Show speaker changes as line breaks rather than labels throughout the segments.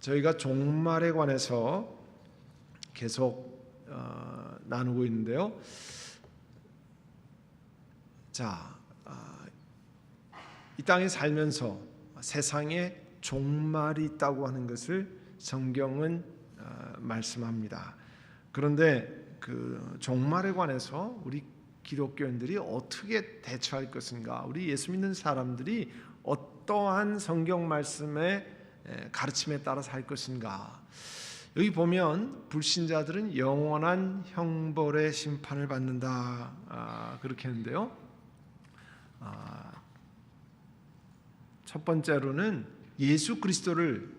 저희가 종말에 관해서 계속 나누고 있는데요. 이 땅에 살면서 세상에 종말이 있다고 하는 것을 성경은 말씀합니다. 그런데 그 종말에 관해서 우리 기독교인들이 어떻게 대처할 것인가, 우리 예수 믿는 사람들이 어떠한 성경 말씀의 가르침에 따라 살 것인가. 여기 보면 불신자들은 영원한 형벌의 심판을 받는다, 그렇게 했는데요. 첫 번째로는 예수 그리스도를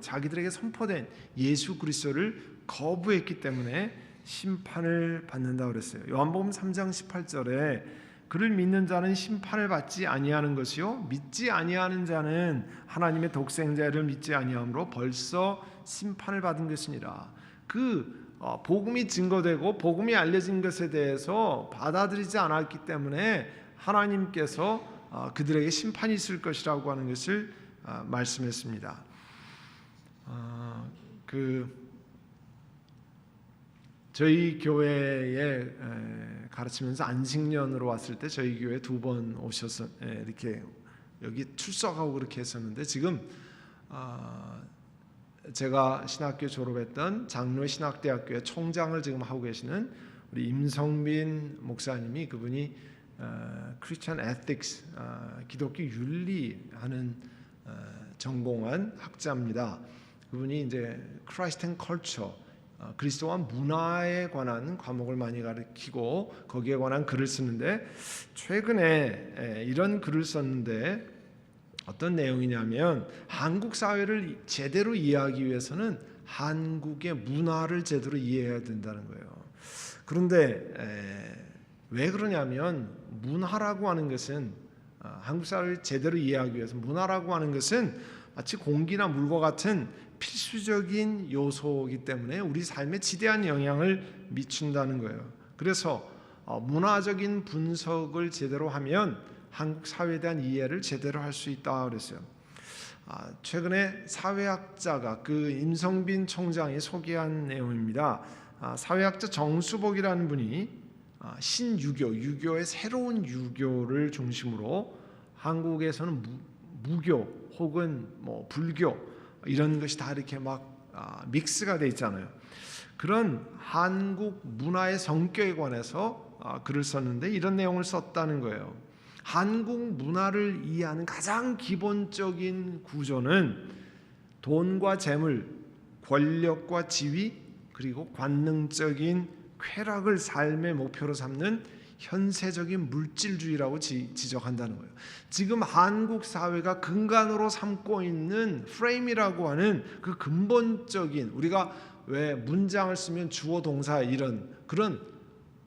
자기들에게 선포된 예수 그리스도를 거부했기 때문에 심판을 받는다고 그랬어요. 요한복음 3장 18절에 그를 믿는 자는 심판을 받지 아니하는 것이요 믿지 아니하는 자는 하나님의 독생자를 믿지 아니함으로 벌써 심판을 받은 것이니라. 복음이 증거되고 복음이 알려진 것에 대해서 받아들이지 않았기 때문에 하나님께서 그들에게 심판이 있을 것이라고 하는 것을 말씀했습니다. 저희 교회에 가르치면서 안식년으로 왔을 때 저희 교회 2번 오셔서 이렇게 여기 출석하고 그렇게 했었는데, 지금 제가 신학교 졸업했던 장로 신학대학교의 총장을 지금 하고 계시는 우리 임성빈 목사님이, 그분이 Christian Ethics, 기독교 윤리하는 전공한 학자입니다. 그분이 이제 Christ and Culture, 그리스도와 문화에 관한 과목을 많이 가르치고 거기에 관한 글을 쓰는데, 최근에 이런 글을 썼는데 어떤 내용이냐면, 한국 사회를 제대로 이해하기 위해서는 한국의 문화를 제대로 이해해야 된다는 거예요. 그런데 왜 그러냐면, 문화라고 하는 것은 한국 사회를 제대로 이해하기 위해서 문화라고 하는 것은 마치 공기나 물과 같은 필수적인 요소이기 때문에 우리 삶에 지대한 영향을 미친다는 거예요. 그래서 문화적인 분석을 제대로 하면 한국 사회에 대한 이해를 제대로 할 수 있다 그랬어요. 최근에 사회학자가 임성빈 총장이 소개한 내용입니다. 사회학자 정수복이라는 분이 신유교, 유교의 새로운 유교를 중심으로 한국에서는 무교 혹은 불교 이런 것이 다 이렇게 막 믹스가 돼 있잖아요. 그런 한국 문화의 성격에 관해서 글을 썼는데 이런 내용을 썼다는 거예요. 한국 문화를 이해하는 가장 기본적인 구조는 돈과 재물, 권력과 지위, 그리고 관능적인 쾌락을 삶의 목표로 삼는 현세적인 물질주의라고 지적한다는 거예요. 지금 한국 사회가 근간으로 삼고 있는 프레임이라고 하는 그 근본적인, 우리가 왜 문장을 쓰면 주어 동사 이런 그런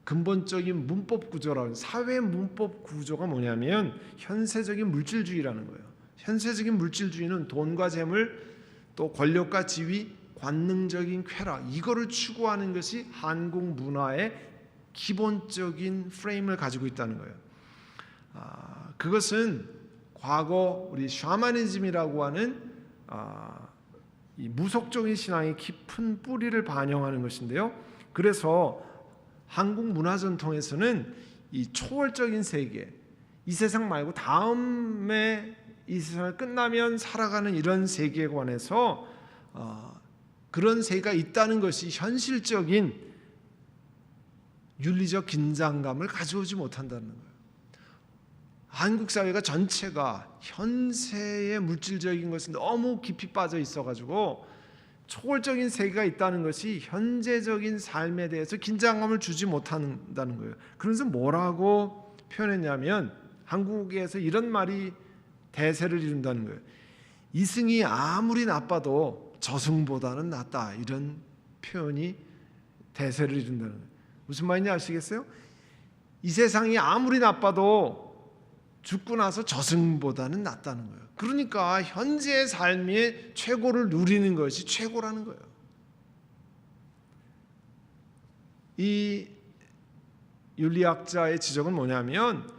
근본적인 문법 구조라는, 사회 문법 구조가 뭐냐면 현세적인 물질주의라는 거예요. 현세적인 물질주의는 돈과 재물, 또 권력과 지위, 관능적인 쾌락, 이거를 추구하는 것이 한국 문화의 기본적인 프레임을 가지고 있다는 거예요. 그것은 과거 우리 샤머니즘이라고 하는 이 무속적인 신앙의 깊은 뿌리를 반영하는 것인데요. 그래서 한국 문화 전통에서는 이 초월적인 세계, 이 세상 말고 다음에 이 세상을 끝나면 살아가는 이런 세계에 관해서 그런 세계가 있다는 것이 현실적인 윤리적 긴장감을 가져오지 못한다는 거예요. 한국 사회가 전체가 현세의 물질적인 것에 너무 깊이 빠져 있어가지고 초월적인 세계가 있다는 것이 현재적인 삶에 대해서 긴장감을 주지 못한다는 거예요. 그래서 뭐라고 표현했냐면, 한국에서 이런 말이 대세를 이룬다는 거예요. 이승이 아무리 나빠도 저승보다는 낫다, 이런 표현이 대세를 이룬다는 거예요. 무슨 말인지 아시겠어요? 이 세상이 아무리 나빠도 죽고 나서 저승보다는 낫다는 거예요. 그러니까 현재의 삶의 최고를 누리는 것이 최고라는 거예요. 이 윤리학자의 지적은 뭐냐면,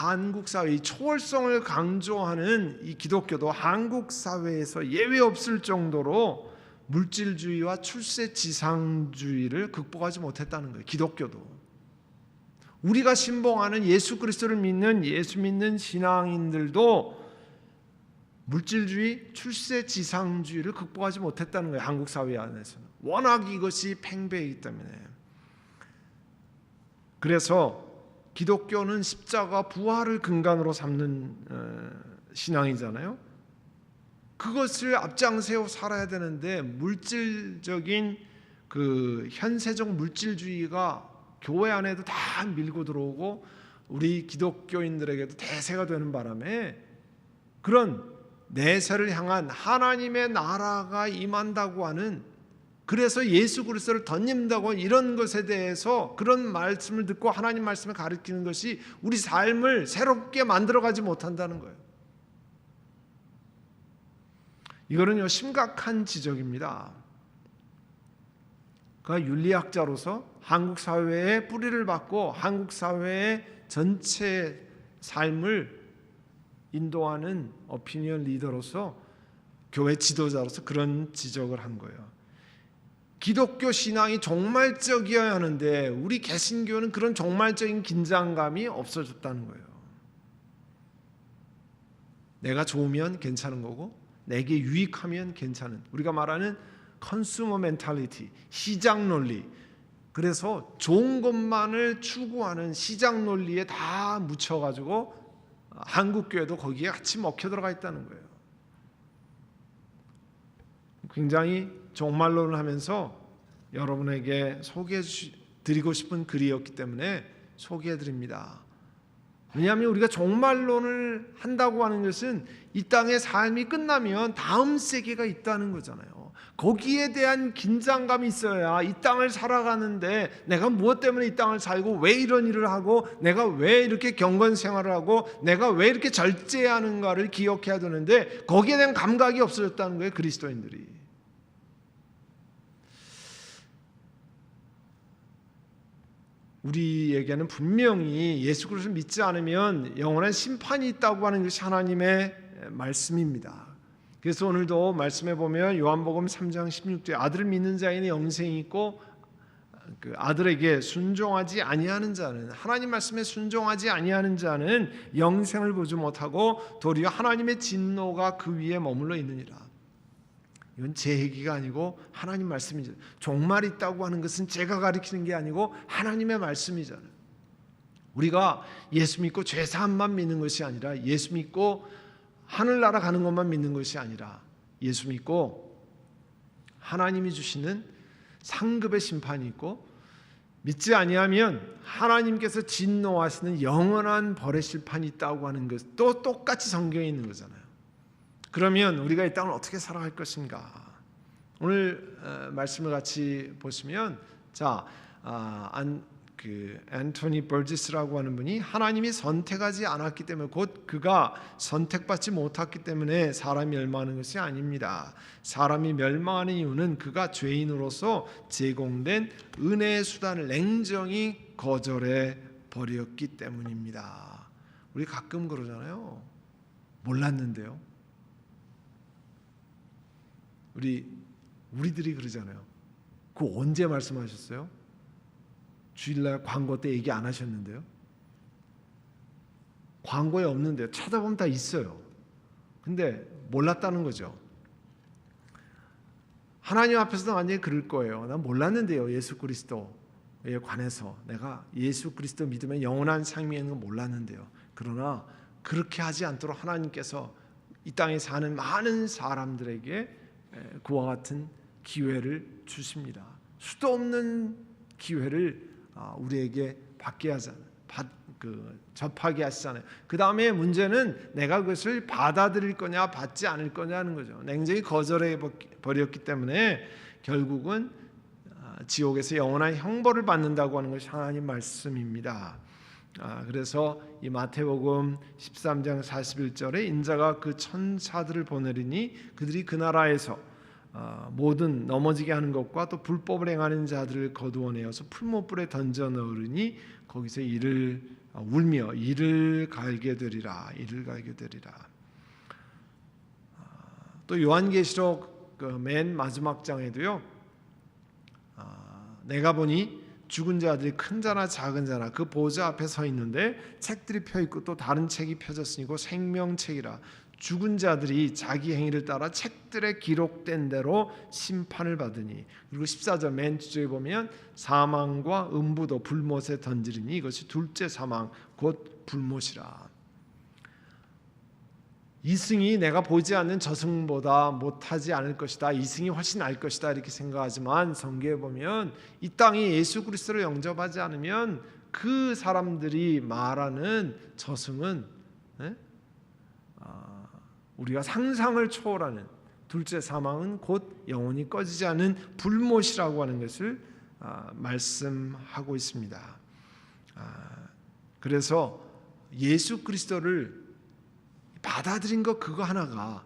한국 사회 이 초월성을 강조하는 이 기독교도 한국 사회에서 예외 없을 정도로 물질주의와 출세지상주의를 극복하지 못했다는 거예요. 기독교도. 우리가 신봉하는 예수 그리스도를 믿는 예수 믿는 신앙인들도 물질주의, 출세지상주의를 극복하지 못했다는 거예요. 한국 사회 안에서는. 워낙 이것이 팽배이기 때문에. 그래서 기독교는 십자가 부활을 근간으로 삼는 신앙이잖아요. 그것을 앞장세워 살아야 되는데 물질적인 그 현세적 물질주의가 교회 안에도 다 밀고 들어오고 우리 기독교인들에게도 대세가 되는 바람에 그런 내세를 향한 하나님의 나라가 임한다고 하는, 그래서 예수 그리스도를 덧입는다고 이런 것에 대해서 그런 말씀을 듣고 하나님 말씀을 가르치는 것이 우리 삶을 새롭게 만들어가지 못한다는 거예요. 이거는요 심각한 지적입니다. 그러니까 윤리학자로서 한국 사회의 뿌리를 받고 한국 사회의 전체 삶을 인도하는 오피니언 리더로서 교회 지도자로서 그런 지적을 한 거예요. 기독교 신앙이 종말적이어야 하는데 우리 개신교는 그런 종말적인 긴장감이 없어졌다는 거예요. 내가 좋으면 괜찮은 거고 내게 유익하면 괜찮은, 우리가 말하는 컨슈머 멘탈리티, 시장 논리. 그래서 좋은 것만을 추구하는 시장 논리에 다 묻혀가지고 한국 교회도 거기에 같이 먹혀 들어가 있다는 거예요. 굉장히 종말론을 하면서 여러분에게 소개해 드리고 싶은 글이었기 때문에 소개해 드립니다. 왜냐하면 우리가 종말론을 한다고 하는 것은 이 땅의 삶이 끝나면 다음 세계가 있다는 거잖아요. 거기에 대한 긴장감이 있어야 이 땅을 살아가는데 내가 무엇 때문에 이 땅을 살고 왜 이런 일을 하고 내가 왜 이렇게 경건 생활을 하고 내가 왜 이렇게 절제하는가를 기억해야 되는데 거기에 대한 감각이 없어졌다는 거예요. 그리스도인들이. 우리에게는 분명히 예수 그리스도를 믿지 않으면 영원한 심판이 있다고 하는 것이 하나님의 말씀입니다. 그래서 오늘도 말씀해 보면 요한복음 3장 16절에 아들을 믿는 자에는 영생이 있고 그 아들에게 순종하지 아니하는 자는, 하나님 말씀에 순종하지 아니하는 자는 영생을 보지 못하고 도리어 하나님의 진노가 그 위에 머물러 있느니라. 이건 제 얘기가 아니고 하나님 말씀이죠. 종말이 있다고 하는 것은 제가 가르치는 게 아니고 하나님의 말씀이잖아요. 우리가 예수 믿고 죄사함만 믿는 것이 아니라 예수 믿고 하늘나라 가는 것만 믿는 것이 아니라 예수 믿고 하나님이 주시는 상급의 심판이 있고 믿지 아니하면 하나님께서 진노하시는 영원한 벌의 심판이 있다고 하는 것도 똑같이 성경에 있는 거잖아요. 그러면 우리가 이 땅을 어떻게 살아갈 것인가? 오늘 말씀을 같이 보시면 앤토니 버지스라고 하는 분이 하나님이 선택하지 않았기 때문에 곧 그가 선택받지 못했기 때문에 사람이 멸망하는 것이 아닙니다. 사람이 멸망하는 이유는 그가 죄인으로서 제공된 은혜의 수단을 냉정히 거절해 버렸기 때문입니다. 우리 가끔 그러잖아요. 몰랐는데요. 우리들이 그러잖아요. 그거 언제 말씀하셨어요? 주일날 광고 때 얘기 안 하셨는데요. 광고에 없는데요. 찾아보면 다 있어요. 근데 몰랐다는 거죠. 하나님 앞에서도 완전히 그럴 거예요. 난 몰랐는데요. 예수 그리스도에 관해서 내가 예수 그리스도 믿으면 영원한 삶이 있는 건 몰랐는데요. 그러나 그렇게 하지 않도록 하나님께서 이 땅에 사는 많은 사람들에게 그와 같은 기회를 주십니다. 수도 없는 기회를 우리에게 받게 하잖아요. 접하게 하시잖아요. 그 다음에 문제는 내가 그것을 받아들일 거냐 받지 않을 거냐는 거죠. 냉정히 거절해 버렸기 때문에 결국은 지옥에서 영원한 형벌을 받는다고 하는 것이 하나님 말씀입니다. 그래서 이 마태복음 13장 41절에 인자가 그 천사들을 보내리니 그들이 그 나라에서 모든 넘어지게 하는 것과 또 불법을 행하는 자들을 거두어내어서 풀무불에 던져 넣으니 거기서 이를 울며 이를 갈게 되리라. 이를 갈게 되리라. 또 요한계시록 그 맨 마지막 장에도요. 내가 보니 죽은 자들이 큰 자나 작은 자나 그 보좌 앞에 서 있는데 책들이 펴 있고 또 다른 책이 펴졌으니 곧 생명책이라. 죽은 자들이 자기 행위를 따라 책들에 기록된 대로 심판을 받으니. 그리고 14절 맨 뒤쪽에 보면 사망과 음부도 불못에 던지리니 이것이 둘째 사망 곧 불못이라. 이승이 내가 보지 않는 저승보다 못하지 않을 것이다. 이승이 훨씬 나을 것이다. 이렇게 생각하지만 성경에 보면 이 땅에 예수 그리스도를 영접하지 않으면 그 사람들이 말하는 저승은 우리가 상상을 초월하는 둘째 사망은 곧 영원히 꺼지지 않은 불못이라고 하는 것을 말씀하고 있습니다. 그래서 예수 그리스도를 받아들인 것 그거 하나가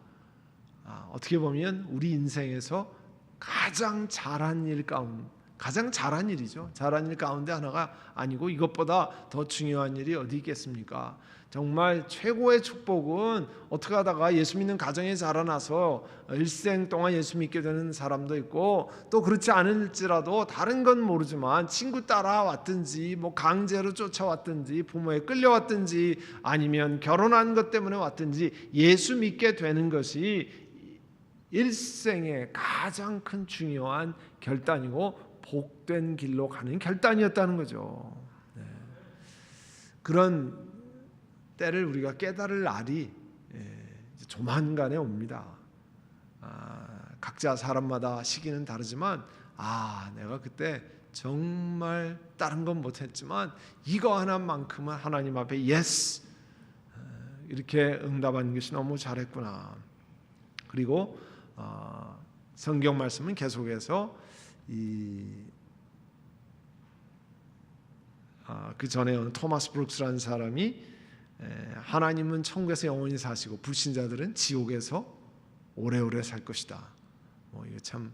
어떻게 보면 우리 인생에서 가장 잘한 일 가운데 가장 잘한 일이죠. 잘한 일 가운데 하나가 아니고 이것보다 더 중요한 일이 어디 있겠습니까? 정말 최고의 축복은 어떻게 하다가 예수 믿는 가정에 자라나서 일생 동안 예수 믿게 되는 사람도 있고 또 그렇지 않을지라도 다른 건 모르지만 친구 따라왔든지 뭐 강제로 쫓아왔든지 부모에 끌려왔든지 아니면 결혼한 것 때문에 왔든지 예수 믿게 되는 것이 일생의 가장 큰 중요한 결단이고 복된 길로 가는 결단이었다는 거죠. 그런 때를 우리가 깨달을 날이 조만간에 옵니다. 각자 사람마다 시기는 다르지만 내가 그때 정말 다른 건 못했지만 이거 하나만큼은 하나님 앞에 예스 이렇게 응답한 것이 너무 잘했구나. 그리고 성경 말씀은 계속해서 그 전에 토마스 브룩스라는 사람이 하나님은 천국에서 영원히 사시고 불신자들은 지옥에서 오래오래 살 것이다. 이거 참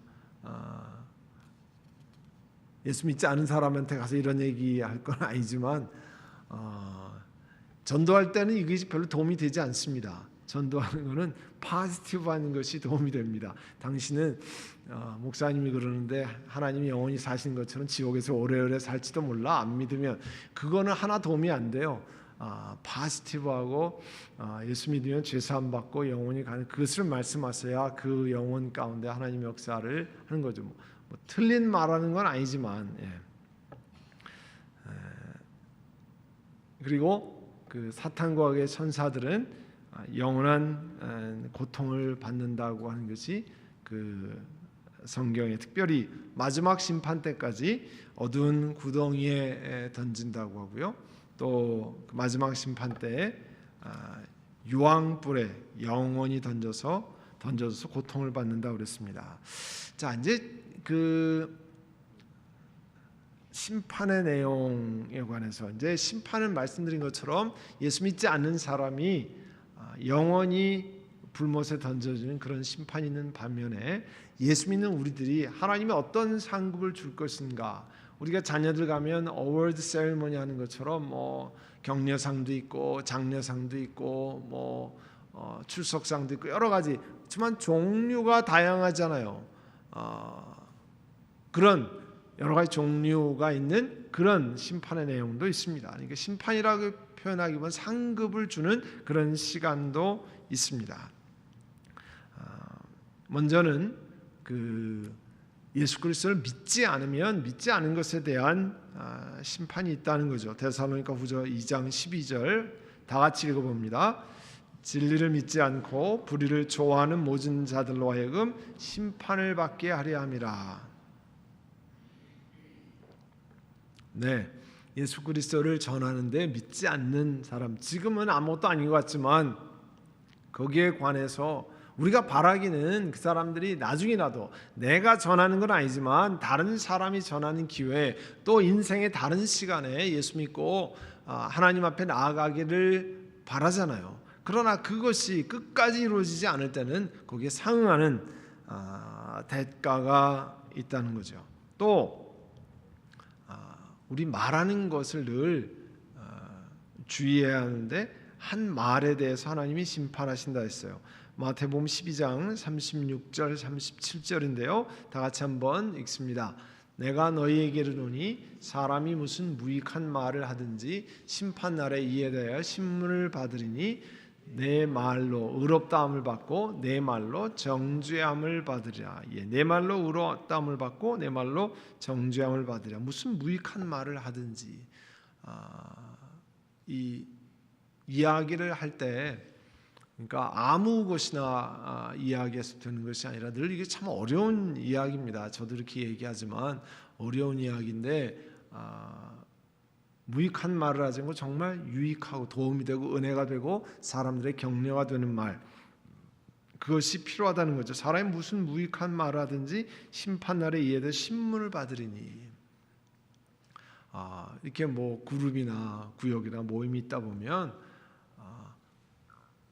예수 믿지 않은 사람한테 가서 이런 얘기할 건 아니지만 전도할 때는 이것이 별로 도움이 되지 않습니다. 전도하는 것은 포지티브한 것이 도움이 됩니다. 당신은 목사님이 그러는데 하나님이 영원히 사시는 것처럼 지옥에서 오래오래 살지도 몰라. 안 믿으면 그거는 하나 도움이 안 돼요. 포지티브하고 예수 믿으면 죄사함 받고 영원히 가는 그것을 말씀하셔야 그 영혼 가운데 하나님의 역사를 하는 거죠. 뭐 틀린 말하는 건 아니지만 그리고 그 사탄과 악의 천사들은 영원한 고통을 받는다고 하는 것이 그 성경에 특별히 마지막 심판 때까지 어두운 구덩이에 던진다고 하고요. 또 마지막 심판 때에 유황불에 영원히 던져서 고통을 받는다고 그랬습니다. 자, 이제 그 심판의 내용에 관해서 이제 심판은 말씀드린 것처럼 예수 믿지 않는 사람이 영원히 불못에 던져지는 그런 심판이 있는 반면에 예수 믿는 우리들이 하나님의 어떤 상급을 줄 것인가. 우리가 자녀들 가면 어워드 세리머니 하는 것처럼 뭐 격려상도 있고 장려상도 있고 출석상도 있고 여러 가지 하지만 종류가 다양하잖아요. 그런 여러 가지 종류가 있는 그런 심판의 내용도 있습니다. 그러니까 심판이라고 표현하기보다는 상급을 주는 그런 시간도 있습니다. 먼저는 그 예수 그리스도를 믿지 않으면 믿지 않은 것에 대한 심판이 있다는 거죠. 데살로니가 후서 2장 12절 다 같이 읽어봅니다. 진리를 믿지 않고 불의를 좋아하는 모든 자들로 하여금 심판을 받게 하려 함이라. 네, 예수 그리스도를 전하는데 믿지 않는 사람, 지금은 아무것도 아닌 것 같지만 거기에 관해서 우리가 바라기는 그 사람들이 나중이라도 내가 전하는 건 아니지만 다른 사람이 전하는 기회에 또 인생의 다른 시간에 예수 믿고 하나님 앞에 나아가기를 바라잖아요. 그러나 그것이 끝까지 이루어지지 않을 때는 거기에 상응하는 대가가 있다는 거죠. 또 우리 말하는 것을 늘 주의해야 하는데 한 말에 대해서 하나님이 심판하신다 했어요. 마태복음 12장 36절 37절인데요. 다 같이 한번 읽습니다. 내가 너희에게 이르노니 사람이 무슨 무익한 말을 하든지 심판날에 이에 대하여 심문을 받으리니 내 말로 의롭다함을 받고 내 말로 정죄함을 받으리라. 예, 내 말로 의롭다함을 받고 내 말로 정죄함을 받으리라. 무슨 무익한 말을 하든지 이 이야기를 할 때 그러니까 아무 것이나 이야기해서 되는 것이 아니라 늘 이게 참 어려운 이야기입니다. 저도 이렇게 얘기하지만 어려운 이야기인데 무익한 말을 하지 않고 정말 유익하고 도움이 되고 은혜가 되고 사람들의 격려가 되는 말, 그것이 필요하다는 거죠. 사람이 무슨 무익한 말을 하든지 심판날에 이에 대해 신문을 받으리니. 이렇게 뭐 그룹이나 구역이나 모임이 있다 보면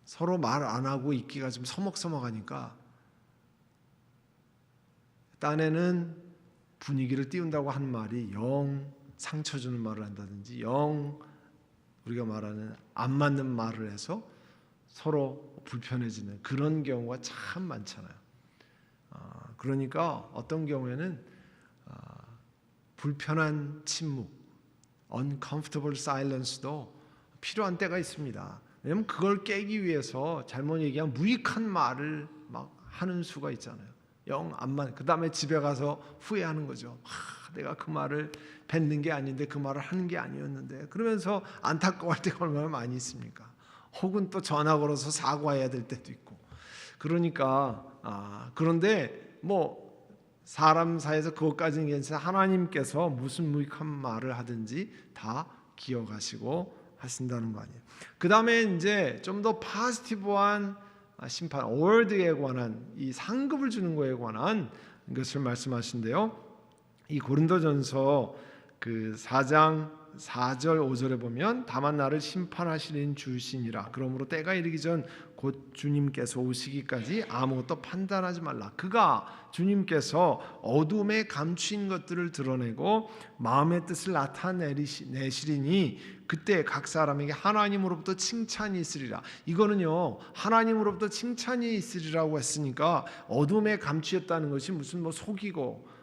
서로 말 안 하고 있기가 좀 서먹서먹하니까 딴에는 분위기를 띄운다고 한 말이 영 상처 주는 말을 한다든지 영 우리가 말하는 안 맞는 말을 해서 서로 불편해지는 그런 경우가 참 많잖아요. 그러니까 어떤 경우에는 불편한 침묵, uncomfortable silence도 필요한 때가 있습니다. 왜냐하면 그걸 깨기 위해서 잘못 얘기하면 무익한 말을 막 하는 수가 있잖아요. 영 안 맞. 그 다음에 집에 가서 후회하는 거죠. 내가 그 말을 뱉는 게 아닌데 그 말을 하는 게 아니었는데 그러면서 안타까워할 때가 얼마나 많이 있습니까? 혹은 또 전화 걸어서 사과해야 될 때도 있고. 그러니까 그런데 뭐 사람 사이에서 그것까지는 괜찮아. 하나님께서 무슨 무익한 말을 하든지 다 기억하시고 하신다는 거 아니에요. 그 다음에 이제 좀 더 파지티브한 심판, 어워드에 관한 이 상급을 주는 거에 관한 것을 말씀하신데요. 이 고린도전서 그 4장 4절 5절에 보면 다만 나를 심판하시는 주시니라. 그러므로 때가 이르기 전 곧 주님께서 오시기까지 아무것도 판단하지 말라. 그가 주님께서 어둠에 감추인 것들을 드러내고 마음의 뜻을 나타내시리니 그때 각 사람에게 하나님으로부터 칭찬이 있으리라. 이거는요 하나님으로부터 칭찬이 있으리라고 했으니까 어둠에 감추었다는 것이 무슨 뭐 속이고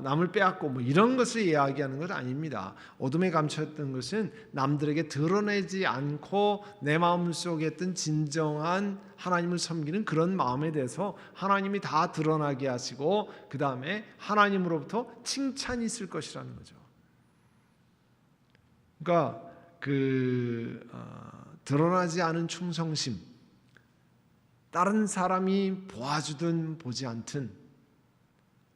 남을 빼앗고 뭐 이런 것을 이야기하는 것 아닙니다. 어둠에 감추었던 것은 남들에게 드러내지 않고 내 마음속에 있던 진정한 하나님을 섬기는 그런 마음에 대해서 하나님이 다 드러나게 하시고 그 다음에 하나님으로부터 칭찬이 있을 것이라는 거죠. 그러니까 드러나지 않은 충성심, 다른 사람이 보아주든 보지 않든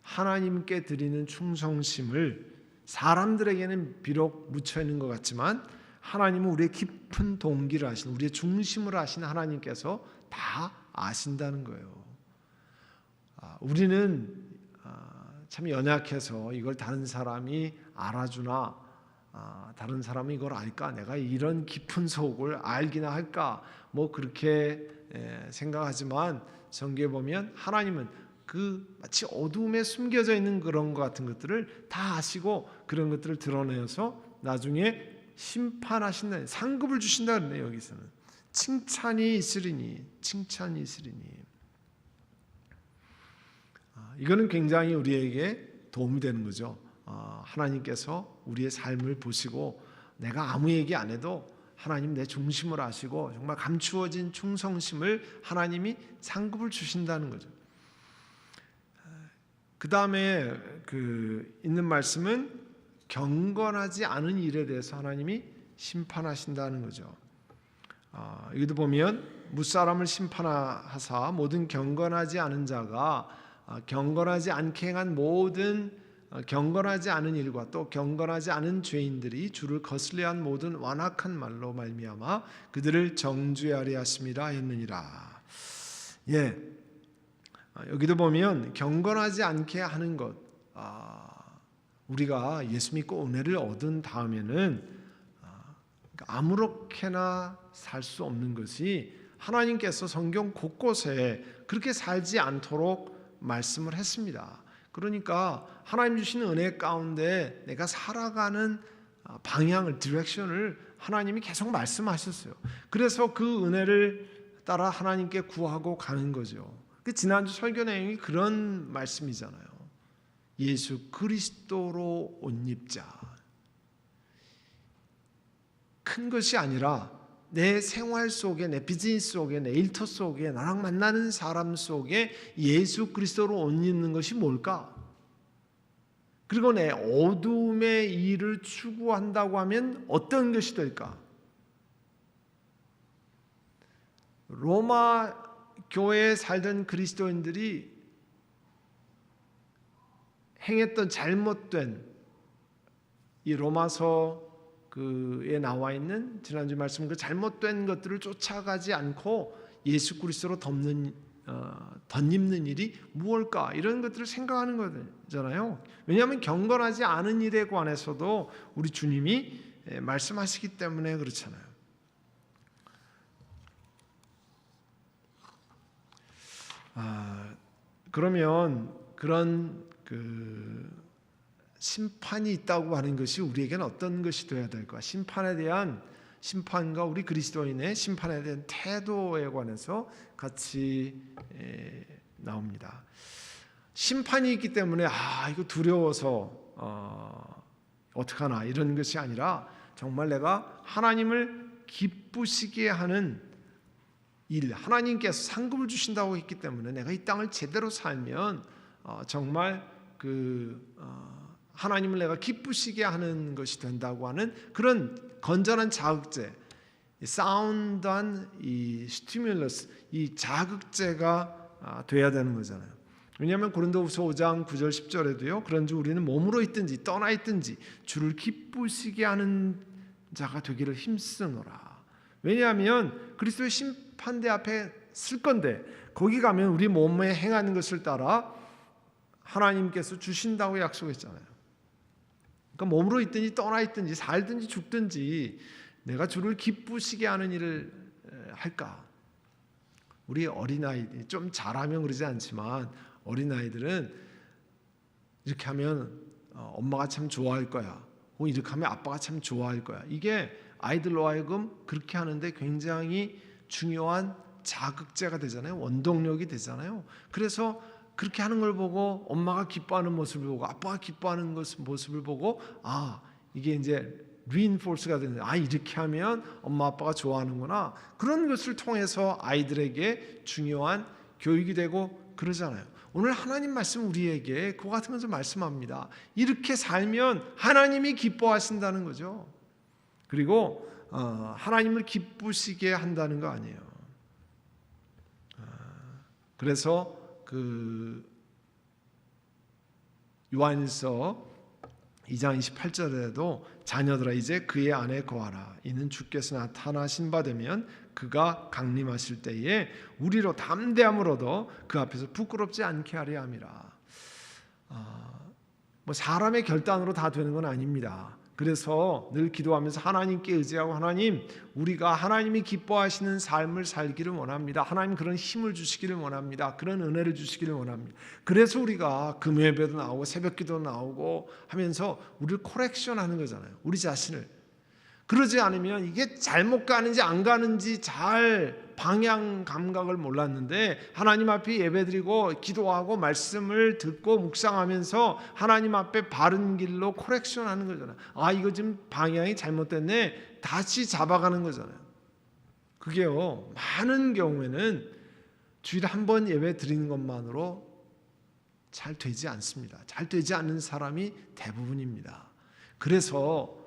하나님께 드리는 충성심을 사람들에게는 비록 묻혀 있는 것 같지만 하나님은 우리의 깊은 동기를 아시는, 우리의 중심을 아시는 하나님께서 다 아신다는 거예요. 우리는 참 연약해서 이걸 다른 사람이 알아주나, 다른 사람이 이걸 알까, 내가 이런 깊은 속을 알기나 할까, 뭐 그렇게 생각하지만 성경에 보면 하나님은 그 마치 어둠에 숨겨져 있는 그런 것 같은 것들을 다 아시고 그런 것들을 드러내서 나중에 심판하신다, 상급을 주신다 그러네요. 여기서는 칭찬이 있으리니, 칭찬이 있으리니. 이거는 굉장히 우리에게 도움이 되는 거죠. 하나님께서 우리의 삶을 보시고 내가 아무 얘기 안 해도 하나님 내 중심을 아시고 정말 감추어진 충성심을 하나님이 상급을 주신다는 거죠. 그 다음에 있는 말씀은 경건하지 않은 일에 대해서 하나님이 심판하신다는 거죠. 여기도 보면 무사람을 심판하사 모든 경건하지 않은 자가 경건하지 않게 행한 모든 경건하지 않은 일과 또 경건하지 않은 죄인들이 주를 거슬려한 모든 완악한 말로 말미암아 그들을 정죄하리 하심이라 했느니라. 예. 여기도 보면 경건하지 않게 하는 것, 우리가 예수 믿고 은혜를 얻은 다음에는 아무렇게나 살 수 없는 것이 하나님께서 성경 곳곳에 그렇게 살지 않도록 말씀을 했습니다. 그러니까 하나님 주시는 은혜 가운데 내가 살아가는 방향을, 디렉션을 하나님이 계속 말씀하셨어요. 그래서 그 은혜를 따라 하나님께 구하고 가는 거죠. 그 지난주 설교 내용이 그런 말씀이잖아요. 예수 그리스도로 옷 입자. 큰 것이 아니라 내 생활 속에, 내 비즈니스 속에, 내 일터 속에, 나랑 만나는 사람 속에 예수 그리스도로 옷 입는 것이 뭘까? 그리고 내 어둠의 일을 추구한다고 하면 어떤 것이 될까? 로마 교회에 살던 그리스도인들이 행했던 잘못된 이 로마서에 나와 있는 지난주 말씀 그 잘못된 것들을 쫓아가지 않고 예수 그리스도로 덧입는 일이 무엇일까? 이런 것들을 생각하는 거잖아요. 왜냐하면 경건하지 않은 일에 관해서도 우리 주님이 말씀하시기 때문에 그렇잖아요. 그러면 그런 심판이 있다고 하는 것이 우리에게는 어떤 것이 되어야 될까? 심판에 대한 심판과 우리 그리스도인의 심판에 대한 태도에 관해서 같이 나옵니다. 심판이 있기 때문에 이거 두려워서 어떡하나 이런 것이 아니라 정말 내가 하나님을 기쁘시게 하는 일, 하나님께서 상급을 주신다고 했기 때문에 내가 이 땅을 제대로 살면 정말 하나님을 내가 기쁘시게 하는 것이 된다고 하는 그런 건전한 자극제, 사운드한 이 스티뮬러스, 이 자극제가 돼야 되는 거잖아요. 왜냐하면 고린도후서 5장 9절 10절에도요. 그런즉 우리는 몸으로 있든지 떠나 있든지 주를 기쁘시게 하는 자가 되기를 힘쓰노라. 왜냐하면 그리스도의 심판대 앞에 쓸 건데 거기 가면 우리 몸에 행하는 것을 따라 하나님께서 주신다고 약속했잖아요. 그러니까 몸으로 있든지 떠나 있든지 살든지 죽든지 내가 주를 기쁘시게 하는 일을 할까? 우리 어린아이들 좀 잘하면 그러지 않지만 어린아이들은 이렇게 하면 엄마가 참 좋아할 거야. 혹은 이렇게 하면 아빠가 참 좋아할 거야. 이게 아이들로 하여금 그렇게 하는데 굉장히 중요한 자극제가 되잖아요. 원동력이 되잖아요. 그래서 그렇게 하는 걸 보고 엄마가 기뻐하는 모습을 보고 아빠가 기뻐하는 모습을 보고 이게 이제 reinforce가 되는 이렇게 하면 엄마 아빠가 좋아하는구나. 그런 것을 통해서 아이들에게 중요한 교육이 되고 그러잖아요. 오늘 하나님 말씀 우리에게 그와 같은 것을 말씀합니다. 이렇게 살면 하나님이 기뻐하신다는 거죠. 그리고 하나님을 기쁘시게 한다는 거 아니에요. 그래서 요한일서 2장 28절에도 자녀들아 이제 그의 안에 거하라. 이는 주께서 나타나신 바 되면 그가 강림하실 때에 우리로 담대함으로도 그 앞에서 부끄럽지 않게 하려 함이라. 사람의 결단으로 다 되는 건 아닙니다. 그래서 늘 기도하면서 하나님께 의지하고 하나님 우리가 하나님이 기뻐하시는 삶을 살기를 원합니다. 하나님 그런 힘을 주시기를 원합니다. 그런 은혜를 주시기를 원합니다. 그래서 우리가 금요예배도 나오고 새벽기도 나오고 하면서 우리를 코렉션하는 거잖아요. 우리 자신을. 그러지 않으면 이게 잘못 가는지 안 가는지 잘 방향 감각을 몰랐는데 하나님 앞에 예배드리고 기도하고 말씀을 듣고 묵상하면서 하나님 앞에 바른 길로 코렉션하는 거잖아요. 이거 지금 방향이 잘못됐네. 다시 잡아가는 거잖아요. 그게요 많은 경우에는 주일에 한 번 예배 드리는 것만으로 잘 되지 않습니다. 잘 되지 않는 사람이 대부분입니다. 그래서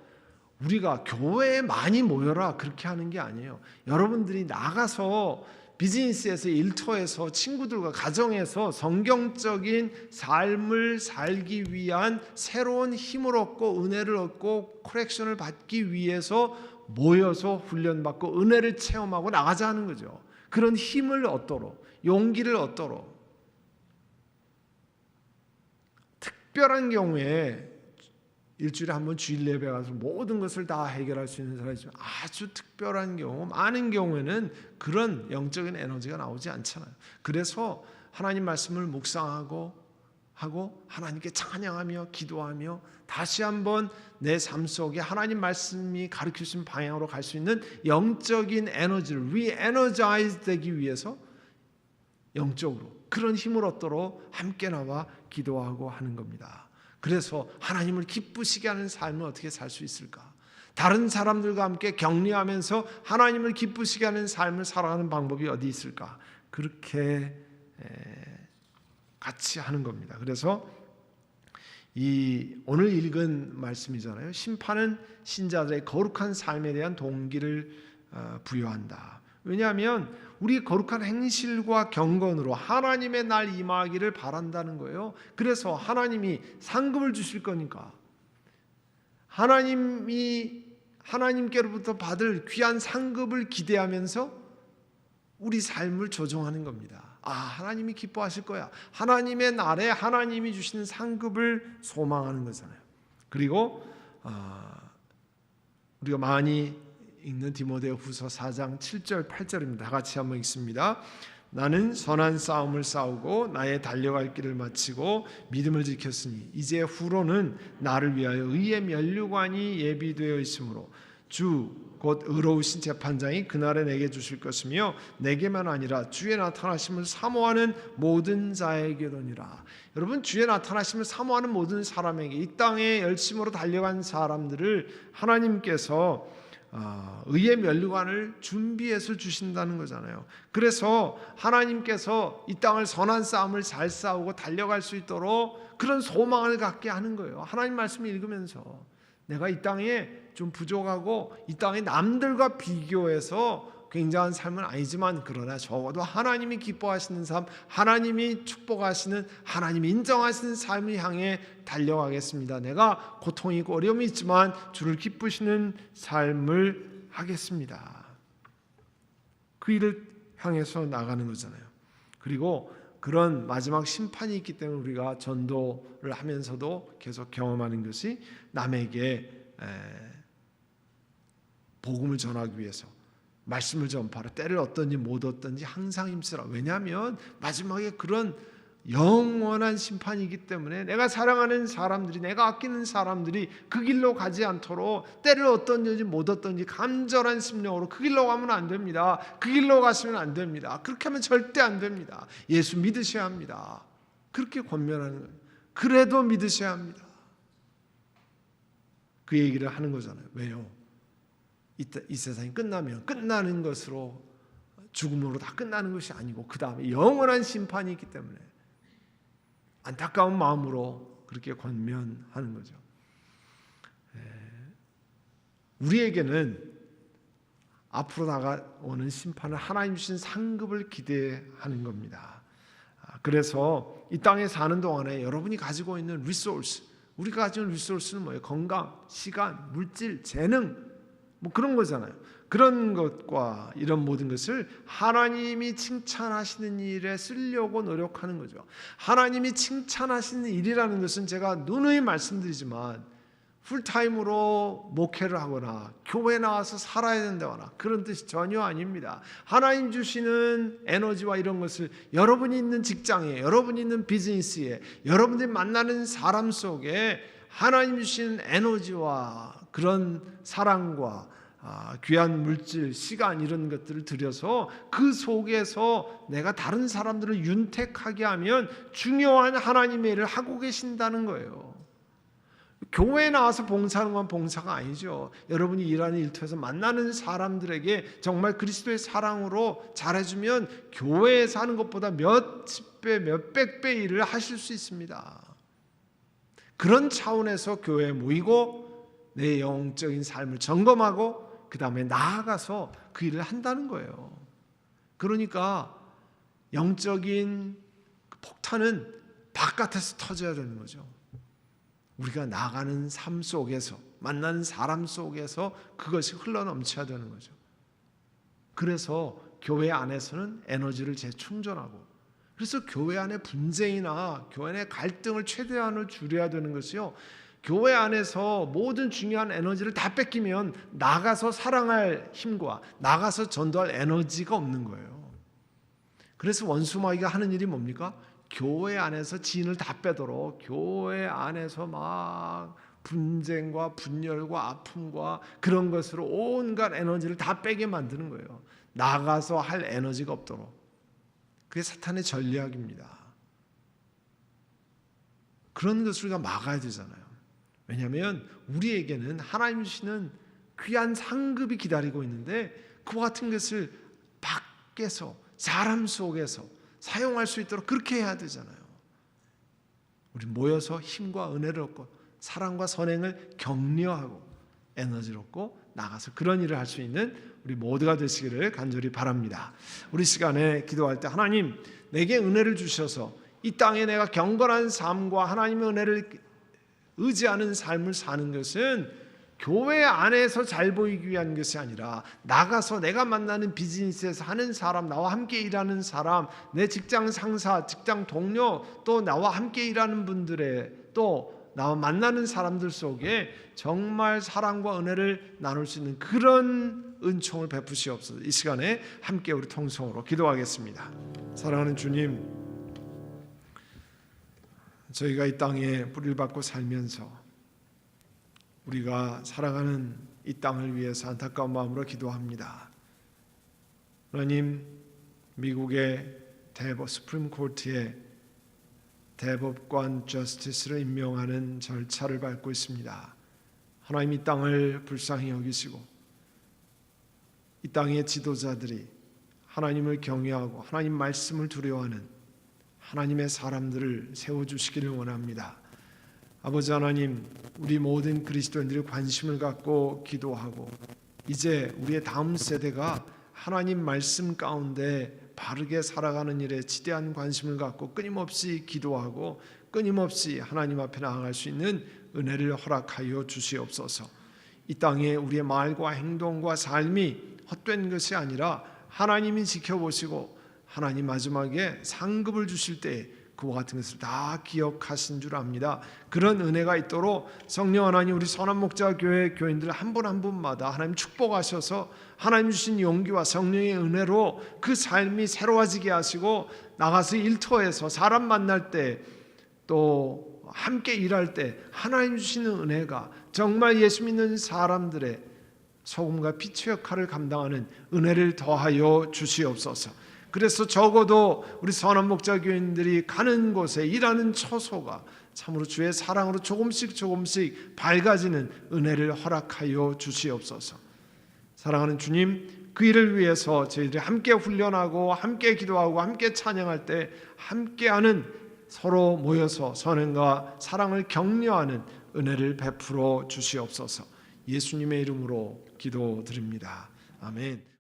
우리가 교회에 많이 모여라 그렇게 하는 게 아니에요. 여러분들이 나가서 비즈니스에서 일터에서 친구들과 가정에서 성경적인 삶을 살기 위한 새로운 힘을 얻고 은혜를 얻고 코렉션을 받기 위해서 모여서 훈련받고 은혜를 체험하고 나가자 하는 거죠. 그런 힘을 얻도록 용기를 얻도록 특별한 경우에 일주일에 한 번 주일 예배 가서 모든 것을 다 해결할 수 있는 사람이 있지만 아주 특별한 경우 많은 경우에는 그런 영적인 에너지가 나오지 않잖아요. 그래서 하나님 말씀을 묵상하고 하고 하나님께 찬양하며 기도하며 다시 한번 내 삶 속에 하나님 말씀이 가르치신 방향으로 갈 수 있는 영적인 에너지를 re-energize 되기 위해서 영적으로 그런 힘을 얻도록 함께 나와 기도하고 하는 겁니다. 그래서 하나님을 기쁘시게 하는 삶을 어떻게 살 수 있을까? 다른 사람들과 함께 격려하면서 하나님을 기쁘시게 하는 삶을 살아가는 방법이 어디 있을까? 그렇게 같이 하는 겁니다. 그래서 이 오늘 읽은 말씀이잖아요. 심판은 신자들의 거룩한 삶에 대한 동기를 부여한다. 왜냐하면 우리 거룩한 행실과 경건으로 하나님의 날 임하기를 바란다는 거예요. 그래서 하나님이 상급을 주실 거니까 하나님께로부터 받을 귀한 상급을 기대하면서 우리 삶을 조정하는 겁니다. 하나님이 기뻐하실 거야. 하나님의 날에 하나님이 주시는 상급을 소망하는 거잖아요. 그리고 우리가 많이 읽는 디모데후서 4장 7절 8절입니다. 다 같이 한번 읽습니다. 나는 선한 싸움을 싸우고 나의 달려갈 길을 마치고 믿음을 지켰으니 이제 후로는 나를 위하여 의의 면류관이 예비되어 있으므로 주 곧 의로우신 재판장이 그날에 내게 주실 것이며 내게만 아니라 주의 나타나심을 사모하는 모든 자에게로니라. 여러분, 주의 나타나심을 사모하는 모든 사람에게, 이 땅에 열심으로 달려간 사람들을 하나님께서 의의 면류관을 준비해서 주신다는 거잖아요. 그래서 하나님께서 이 땅을 선한 싸움을 잘 싸우고 달려갈 수 있도록 그런 소망을 갖게 하는 거예요. 하나님 말씀을 읽으면서 내가 이 땅에 좀 부족하고 이 땅에 남들과 비교해서 굉장한 삶은 아니지만 그러나 적어도 하나님이 기뻐하시는 삶, 하나님이 축복하시는, 하나님이 인정하시는 삶을 향해 달려가겠습니다. 내가 고통이 있고 어려움이 있지만 주를 기쁘시는 삶을 하겠습니다. 그 일을 향해서 나가는 거잖아요. 그리고 그런 마지막 심판이 있기 때문에 우리가 전도를 하면서도 계속 경험하는 것이 남에게 복음을 전하기 위해서 말씀을 전파하라. 때를 얻든지 못 얻든지 항상 힘쓰라. 왜냐하면 마지막에 그런 영원한 심판이기 때문에 내가 사랑하는 사람들이, 내가 아끼는 사람들이 그 길로 가지 않도록 때를 얻든지 못 얻든지 간절한 심령으로 그 길로 가면 안 됩니다. 그 길로 가시면 안 됩니다. 그렇게 하면 절대 안 됩니다. 예수 믿으셔야 합니다. 그렇게 권면하는 거예요. 그래도 믿으셔야 합니다. 그 얘기를 하는 거잖아요. 왜요? 이 세상이 끝나면 끝나는 것으로, 죽음으로 다 끝나는 것이 아니고 그 다음에 영원한 심판이 있기 때문에 안타까운 마음으로 그렇게 권면하는 거죠. 우리에게는 앞으로 다가오는 심판을 하나님 주신 상급을 기대하는 겁니다. 그래서 이 땅에 사는 동안에 여러분이 가지고 있는 리소스, 우리가 가지고 있는 리소스는 뭐예요? 건강, 시간, 물질, 재능, 뭐 그런 거잖아요. 그런 것과 이런 모든 것을 하나님이 칭찬하시는 일에 쓰려고 노력하는 거죠. 하나님이 칭찬하시는 일이라는 것은 제가 누누이 말씀드리지만 풀타임으로 목회를 하거나 교회 나와서 살아야 된다거나 그런 뜻이 전혀 아닙니다. 하나님 주시는 에너지와 이런 것을 여러분이 있는 직장에, 여러분이 있는 비즈니스에, 여러분들이 만나는 사람 속에 하나님 주시는 에너지와 그런 사랑과 귀한 물질, 시간 이런 것들을 들여서 그 속에서 내가 다른 사람들을 윤택하게 하면 중요한 하나님의 일을 하고 계신다는 거예요. 교회에 나와서 봉사하는 건 봉사가 아니죠. 여러분이 일하는 일터에서 만나는 사람들에게 정말 그리스도의 사랑으로 잘해주면 교회에서 하는 것보다 몇십 배, 몇백 배 일을 하실 수 있습니다. 그런 차원에서 교회에 모이고 내 영적인 삶을 점검하고 그 다음에 나아가서 그 일을 한다는 거예요. 그러니까 영적인 폭탄은 바깥에서 터져야 되는 거죠. 우리가 나가는 삶 속에서, 만나는 사람 속에서 그것이 흘러넘쳐야 되는 거죠. 그래서 교회 안에서는 에너지를 재충전하고, 그래서 교회 안에 분쟁이나 교회 안에 갈등을 최대한으로 줄여야 되는 것이요, 교회 안에서 모든 중요한 에너지를 다 뺏기면 나가서 사랑할 힘과 나가서 전도할 에너지가 없는 거예요. 그래서 원수마귀가 하는 일이 뭡니까? 교회 안에서 진을 다 빼도록 교회 안에서 막 분쟁과 분열과 아픔과 그런 것으로 온갖 에너지를 다 빼게 만드는 거예요. 나가서 할 에너지가 없도록. 그게 사탄의 전략입니다. 그런 것을 우리가 막아야 되잖아요. 왜냐하면 우리에게는 하나님 주시는 귀한 상급이 기다리고 있는데 그와 같은 것을 밖에서 사람 속에서 사용할 수 있도록 그렇게 해야 되잖아요. 우리 모여서 힘과 은혜를 얻고 사랑과 선행을 격려하고 에너지를 얻고 나가서 그런 일을 할 수 있는 우리 모두가 되시기를 간절히 바랍니다. 우리 시간에 기도할 때 하나님 내게 은혜를 주셔서 이 땅에 내가 경건한 삶과 하나님의 은혜를 의지하는 삶을 사는 것은 교회 안에서 잘 보이기 위한 것이 아니라 나가서 내가 만나는 비즈니스에서 하는 사람, 나와 함께 일하는 사람, 내 직장 상사, 직장 동료, 또 나와 함께 일하는 분들의 또 나와 만나는 사람들 속에 정말 사랑과 은혜를 나눌 수 있는 그런 은총을 베푸시옵소서. 이 시간에 함께 우리 통성으로 기도하겠습니다. 사랑하는 주님, 저희가 이 땅에 뿌리를 받고 살면서 우리가 살아가는 이 땅을 위해서 안타까운 마음으로 기도합니다. 하나님, 미국의 수프림 코트에 대법관 저스티스를 임명하는 절차를 밟고 있습니다. 하나님 이 땅을 불쌍히 여기시고 이 땅의 지도자들이 하나님을 경외하고 하나님 말씀을 두려워하는 하나님의 사람들을 세워주시기를 원합니다. 아버지 하나님, 우리 모든 그리스도인들이 관심을 갖고 기도하고 이제 우리의 다음 세대가 하나님 말씀 가운데 바르게 살아가는 일에 지대한 관심을 갖고 끊임없이 기도하고 끊임없이 하나님 앞에 나아갈 수 있는 은혜를 허락하여 주시옵소서. 이 땅에 우리의 말과 행동과 삶이 헛된 것이 아니라 하나님이 지켜보시고 하나님 마지막에 상급을 주실 때 그와 같은 것을 다 기억하신 줄 압니다. 그런 은혜가 있도록 성령 하나님, 우리 선한목자교회 교인들 한 분 한 분마다 하나님 축복하셔서 하나님 주신 용기와 성령의 은혜로 그 삶이 새로워지게 하시고 나가서 일터에서 사람 만날 때 또 함께 일할 때 하나님 주시는 은혜가 정말 예수 믿는 사람들의 소금과 빛의 역할을 감당하는 은혜를 더하여 주시옵소서. 그래서 적어도 우리 선한 목자 교인들이 가는 곳에 일하는 처소가 참으로 주의 사랑으로 조금씩 밝아지는 은혜를 허락하여 주시옵소서. 사랑하는 주님, 그 일을 위해서 저희들이 함께 훈련하고 함께 기도하고 함께 찬양할 때 함께하는 서로 모여서 선행과 사랑을 격려하는 은혜를 베풀어 주시옵소서. 예수님의 이름으로 기도드립니다. 아멘.